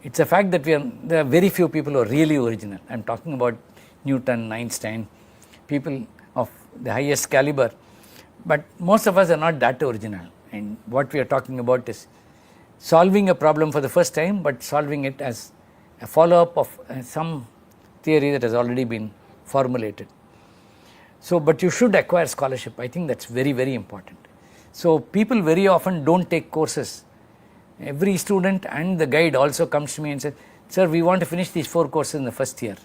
It's a fact that there are very few people who are really original. I'm talking about Newton, Einstein, people of the highest caliber, but most of us are not that original. And what we are talking about is solving a problem for the first time, but solving it as a follow-up of some theory that has already been formulated. So, but you should acquire scholarship. I think that's very, very important. So, people very often don't take courses. Every student and the guide also comes to me and says, sir, we want to finish these 4 courses in the first year,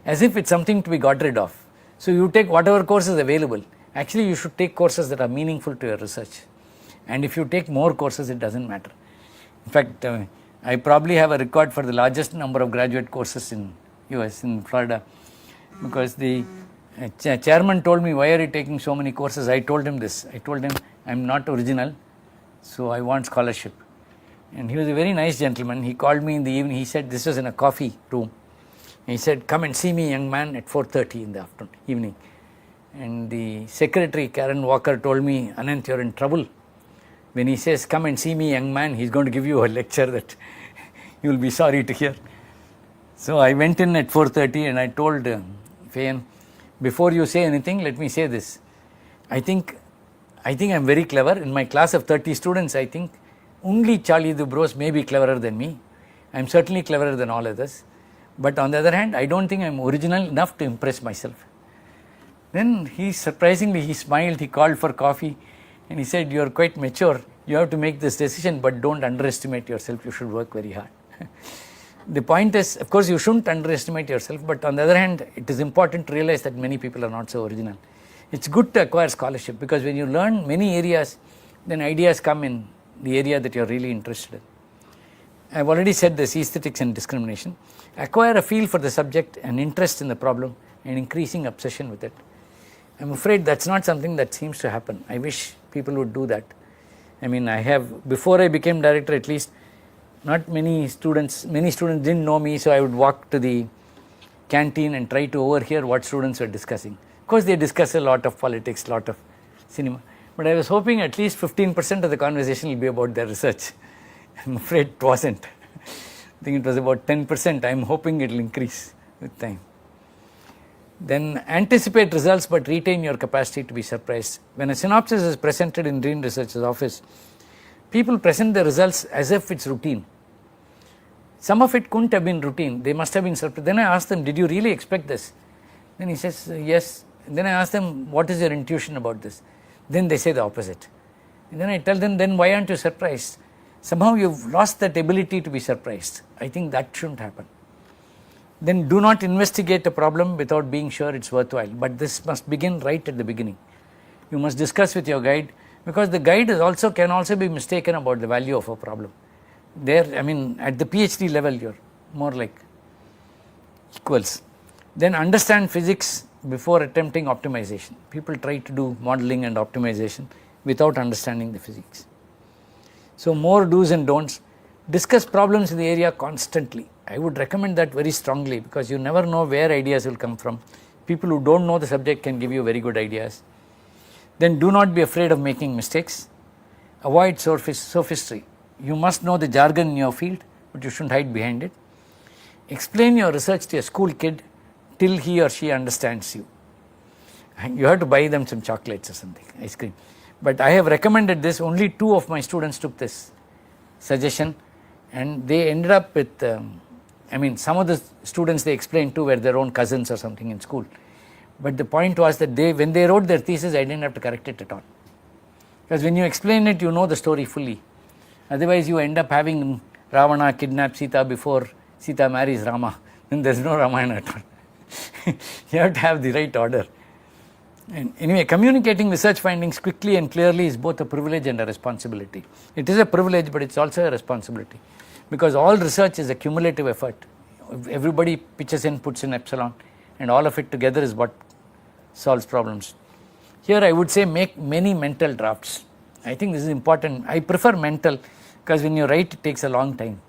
as if it's something to be got rid of. So, you take whatever course is available. Actually, you should take courses that are meaningful to your research. And if you take more courses, it doesn't matter. In fact, I probably have a record for the largest number of graduate courses in US, in Florida, because the chairman told me, why are you taking so many courses? I told him this. I told him, I'm not original, so I want scholarship. And he was a very nice gentleman. He called me in the evening. He said, this was in a coffee room. He said, come and see me, young man, at 4:30 in the evening. And the secretary, Karen Walker, told me, Anant, you're in trouble. When he says, come and see me, young man, he's going to give you a lecture that you will be sorry to hear. So I went in at 4:30 and I told Fayan, before you say anything, let me say this. I think I'm very clever. In my class of 30 students, I think only Charlie Dubros may be cleverer than me. I'm certainly cleverer than all others. But on the other hand, I don't think I'm original enough to impress myself. Then he smiled, he called for coffee and he said, you're quite mature. You have to make this decision, but don't underestimate yourself. You should work very hard. The point is, of course, you shouldn't underestimate yourself, but on the other hand, it is important to realize that many people are not so original. It's good to acquire scholarship, because when you learn many areas, then ideas come in the area that you're really interested in. I've already said this, aesthetics and discrimination. Acquire a feel for the subject, an interest in the problem, and increasing obsession with it. I'm afraid that's not something that seems to happen. I wish people would do that. I mean, before I became director at least, not many students didn't know me, so I would walk to the canteen and try to overhear what students were discussing. Of course, they discuss a lot of politics, a lot of cinema, but I was hoping at least 15% of the conversation will be about their research. I'm afraid it wasn't. I think it was about 10%. I'm hoping it will increase with time. Then anticipate results, but retain your capacity to be surprised. When a synopsis is presented in Dean Research's office, people present the results as if it's routine. Some of it couldn't have been routine. They must have been surprised. Then I asked them, did you really expect this? Then he says, yes. And then I asked them, what is your intuition about this? Then they say the opposite. And then I tell them, then why aren't you surprised? Somehow you've lost that ability to be surprised. I think that shouldn't happen. Then do not investigate a problem without being sure it's worthwhile. But this must begin right at the beginning. You must discuss with your guide, because the guide can also be mistaken about the value of a problem. There, I mean, at the PhD level, you're more like equals. Then understand physics before attempting optimization. People try to do modeling and optimization without understanding the physics. So more do's and don'ts. Discuss problems in the area constantly. I would recommend that very strongly, because you never know where ideas will come from. People who don't know the subject can give you very good ideas. Then do not be afraid of making mistakes. Avoid sophistry. You must know the jargon in your field, but you shouldn't hide behind it. Explain your research to a school kid till he or she understands you. You have to buy them some chocolates or something, ice cream. But I have recommended this. Only 2 of my students took this suggestion, and they ended up with, some of the students they explained to were their own cousins or something in school. But the point was that when they wrote their thesis, I didn't have to correct it at all. Because when you explain it, you know the story fully. Otherwise, you end up having Ravana kidnap Sita before Sita marries Rama. Then there's no Ramayana at all. You have to have the right order. And anyway, communicating research findings quickly and clearly is both a privilege and a responsibility. It is a privilege, but it's also a responsibility, because all research is a cumulative effort. Everybody pitches in, puts in epsilon, and all of it together is what solves problems. Here I would say make many mental drafts. I think this is important. I prefer mental, because when you write, it takes a long time.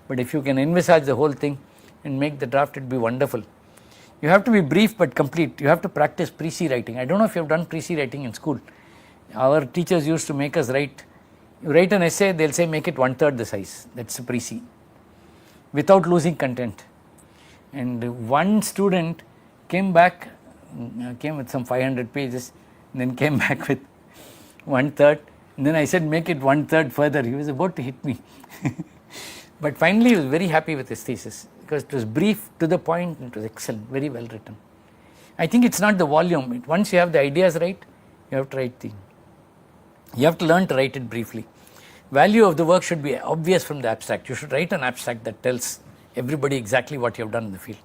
But if you can envisage the whole thing and make the draft, it would be wonderful. You have to be brief but complete. You have to practice pre-C writing. I don't know if you have done pre-C writing in school. Our teachers used to make us write You write an essay, they'll say make it 1/3 the size. That's a pre-C, without losing content. And one student came with some 500 pages, and then came back with 1/3. And then I said, make it 1/3 further. He was about to hit me. But finally, he was very happy with his thesis because it was brief, to the point, it was excellent, very well written. I think it's not the volume. Once you have the ideas right, you have to you have to learn to write it briefly. Value of the work should be obvious from the abstract. You should write an abstract that tells everybody exactly what you have done in the field.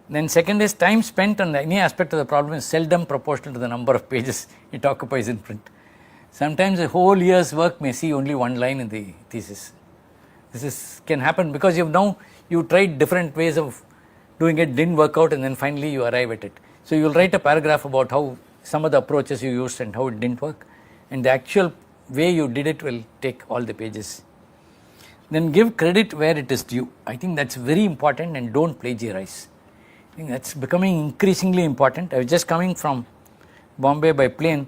Then second is time spent on any aspect of the problem is seldom proportional to the number of pages it occupies in print. Sometimes a whole year's work may see only one line in the thesis. This can happen because you tried different ways of doing it, didn't work out, and then finally you arrive at it. So you will write a paragraph about how some of the approaches you used and how it didn't work, and the actual way you did it will take all the pages. Then give credit where it is due. I think that's very important, and don't plagiarize. I think that's becoming increasingly important. I was just coming from Bombay by plane,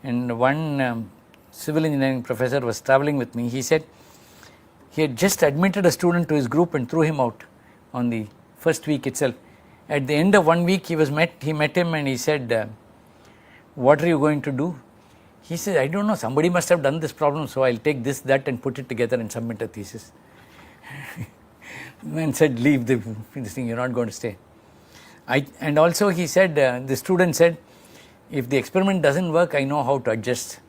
and one civil engineering professor was traveling with me. He said he had just admitted a student to his group and threw him out on the first week itself. At the end of 1 week, he met him and he said, what are you going to do? He said, I don't know, somebody must have done this problem, so I'll take this, that, and put it together and submit a thesis. And said, leave this thing, you're not going to stay. And also he said, the student said, if the experiment doesn't work, I know how to adjust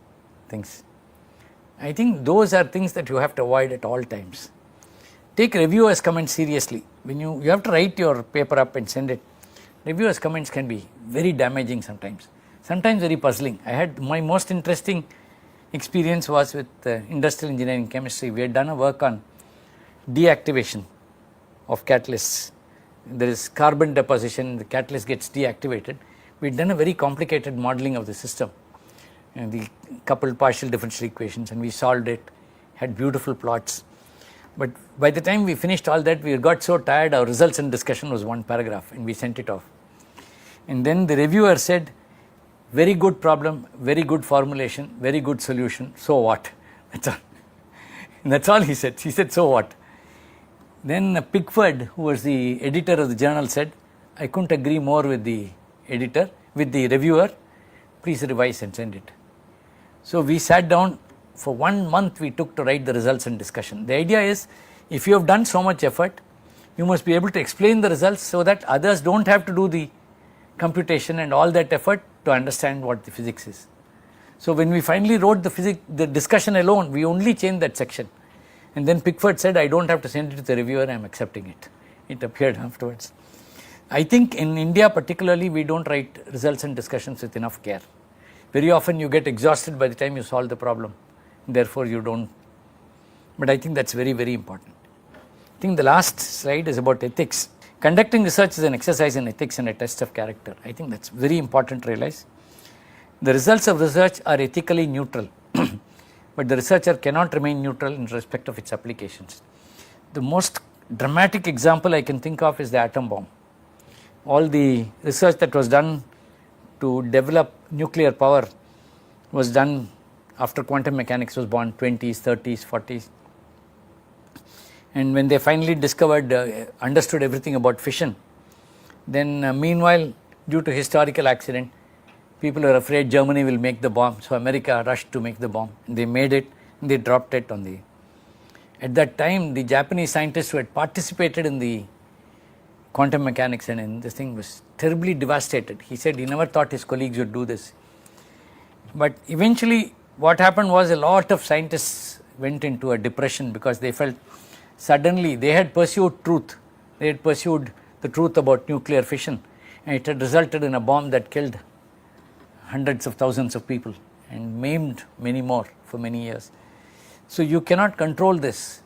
things. I think those are things that you have to avoid at all times. Take reviewers' comments seriously. When you have to write your paper up and send it, reviewers' comments can be very damaging sometimes very puzzling. I had my most interesting experience was with industrial engineering chemistry. We had done a work on deactivation of catalysts. There is carbon deposition, the catalyst gets deactivated. We had done a very complicated modeling of the system, and the coupled partial differential equations, and we solved it, had beautiful plots. But by the time we finished all that, we got so tired, our results and discussion was one paragraph, and we sent it off. And then the reviewer said, very good problem, very good formulation, very good solution, so what? That's all. That's all he said. He said, so what? Then Pickford, who was the editor of the journal, said, I couldn't agree more with the reviewer, please revise and send it. So we sat down, for 1 month we took to write the results and discussion. The idea is, if you have done so much effort, you must be able to explain the results so that others don't have to do the computation and all that effort to understand what the physics is. So when we finally wrote the discussion alone, we only changed that section. And then Pickford said, I don't have to send it to the reviewer, I am accepting it. It appeared afterwards. I think in India particularly, we don't write results and discussions with enough care. Very often you get exhausted by the time you solve the problem. Therefore you don't. But I think that's very, very important. I think the last slide is about ethics. Conducting research is an exercise in ethics and a test of character. I think that's very important to realize. The results of research are ethically neutral, but the researcher cannot remain neutral in respect of its applications. The most dramatic example I can think of is the atom bomb. All the research that was done to develop nuclear power was done after quantum mechanics was born, 20s, 30s, 40s. And when they finally understood everything about fission, then meanwhile, due to historical accident, people were afraid Germany will make the bomb, so America rushed to make the bomb. And they made it, and they dropped it on the. At that time, the Japanese scientists who had participated in the quantum mechanics and in this thing was terribly devastated. He said he never thought his colleagues would do this. But eventually, what happened was a lot of scientists went into a depression because they felt suddenly they had pursued truth. They had pursued the truth about nuclear fission, and it had resulted in a bomb that killed hundreds of thousands of people and maimed many more for many years. So you cannot control this.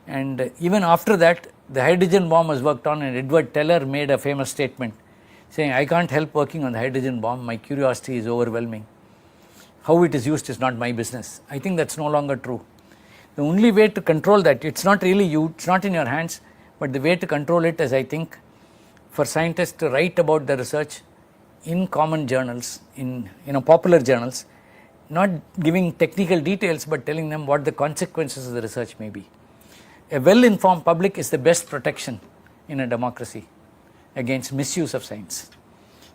And even after that, the hydrogen bomb was worked on, and Edward Teller made a famous statement saying, I can't help working on the hydrogen bomb, my curiosity is overwhelming. How it is used is not my business. I think that's no longer true. The only way to control that, it's not really you, it's not in your hands, but the way to control it is, I think, for scientists to write about the research in common journals, in popular journals, not giving technical details but telling them what the consequences of the research may be. A well-informed public is the best protection in a democracy against misuse of science.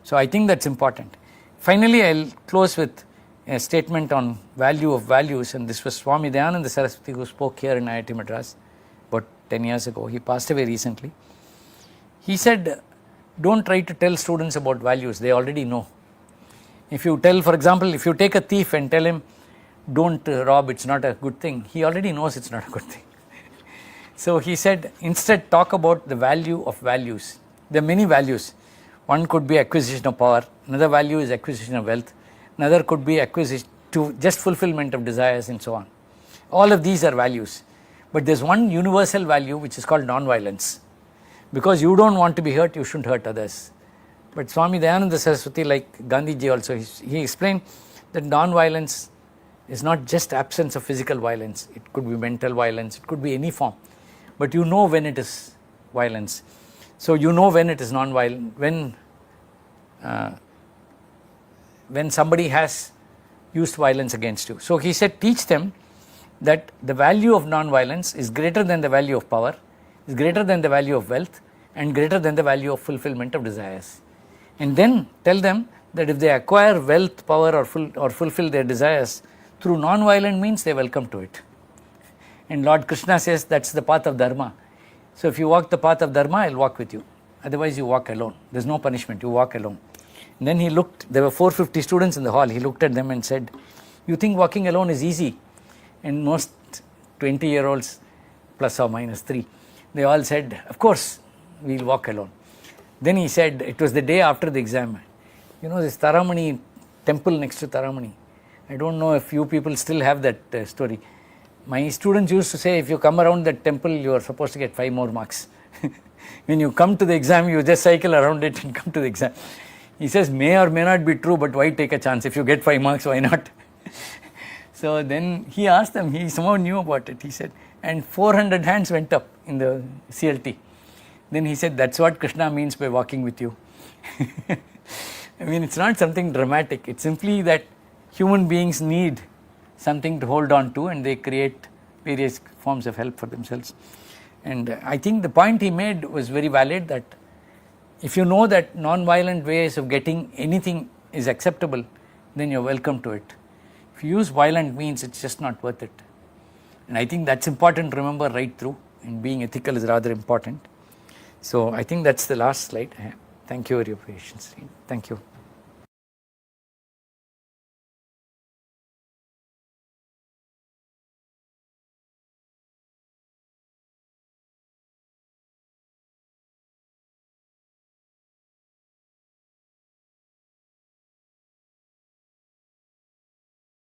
So I think that's important. Finally, I'll close with a statement on value of values, and this was Swami Dayananda Saraswati who spoke here in IIT Madras about 10 years ago. He passed away recently. He said, don't try to tell students about values, they already know. If you tell, for example, if you take a thief and tell him, don't rob, it's not a good thing, he already knows it's not a good thing. So he said, instead talk about the value of values. There are many values. One could be acquisition of power, another value is acquisition of wealth, another could be acquisition to just fulfillment of desires and so on. All of these are values. But there's one universal value which is called non-violence. Because you don't want to be hurt, you shouldn't hurt others. But Swami Dayananda Saraswati, like Gandhi ji also, he explained that non-violence is not just absence of physical violence. It could be mental violence, it could be any form. But you know when it is violence. So you know when it is non-violent, when somebody has used violence against you. So he said, teach them that the value of non-violence is greater than the value of power, is greater than the value of wealth, and greater than the value of fulfillment of desires. And then tell them that if they acquire wealth, power, or fulfill their desires through non-violent means, they are welcome to it. And Lord Krishna says that's the path of dharma. So if you walk the path of dharma, I'll walk with you. Otherwise you walk alone. There's no punishment, you walk alone. And then he looked, there were 450 students in the hall, he looked at them and said, you think walking alone is easy? And most 20-year-olds, plus or minus 3, they all said, of course, we'll walk alone. Then he said, it was the day after the exam. You know this Taramani temple next to Taramani. I don't know if you people still have that story. My students used to say, if you come around that temple, you are supposed to get 5 more marks. When you come to the exam, you just cycle around it and come to the exam. He says, may or may not be true, but why take a chance? If you get 5 marks, why not? So then he asked them, he somehow knew about it. He said, and 400 hands went up in the CLT. Then he said, that's what Krishna means by walking with you. I mean, it's not something dramatic. It's simply that human beings need something to hold on to, and they create various forms of help for themselves. And I think the point he made was very valid, that if you know that non-violent ways of getting anything is acceptable, then you're welcome to it. If you use violent means, it's just not worth it. And I think that's important to remember right through, and being ethical is rather important. So I think that's the last slide. Thank you for your patience. Thank you.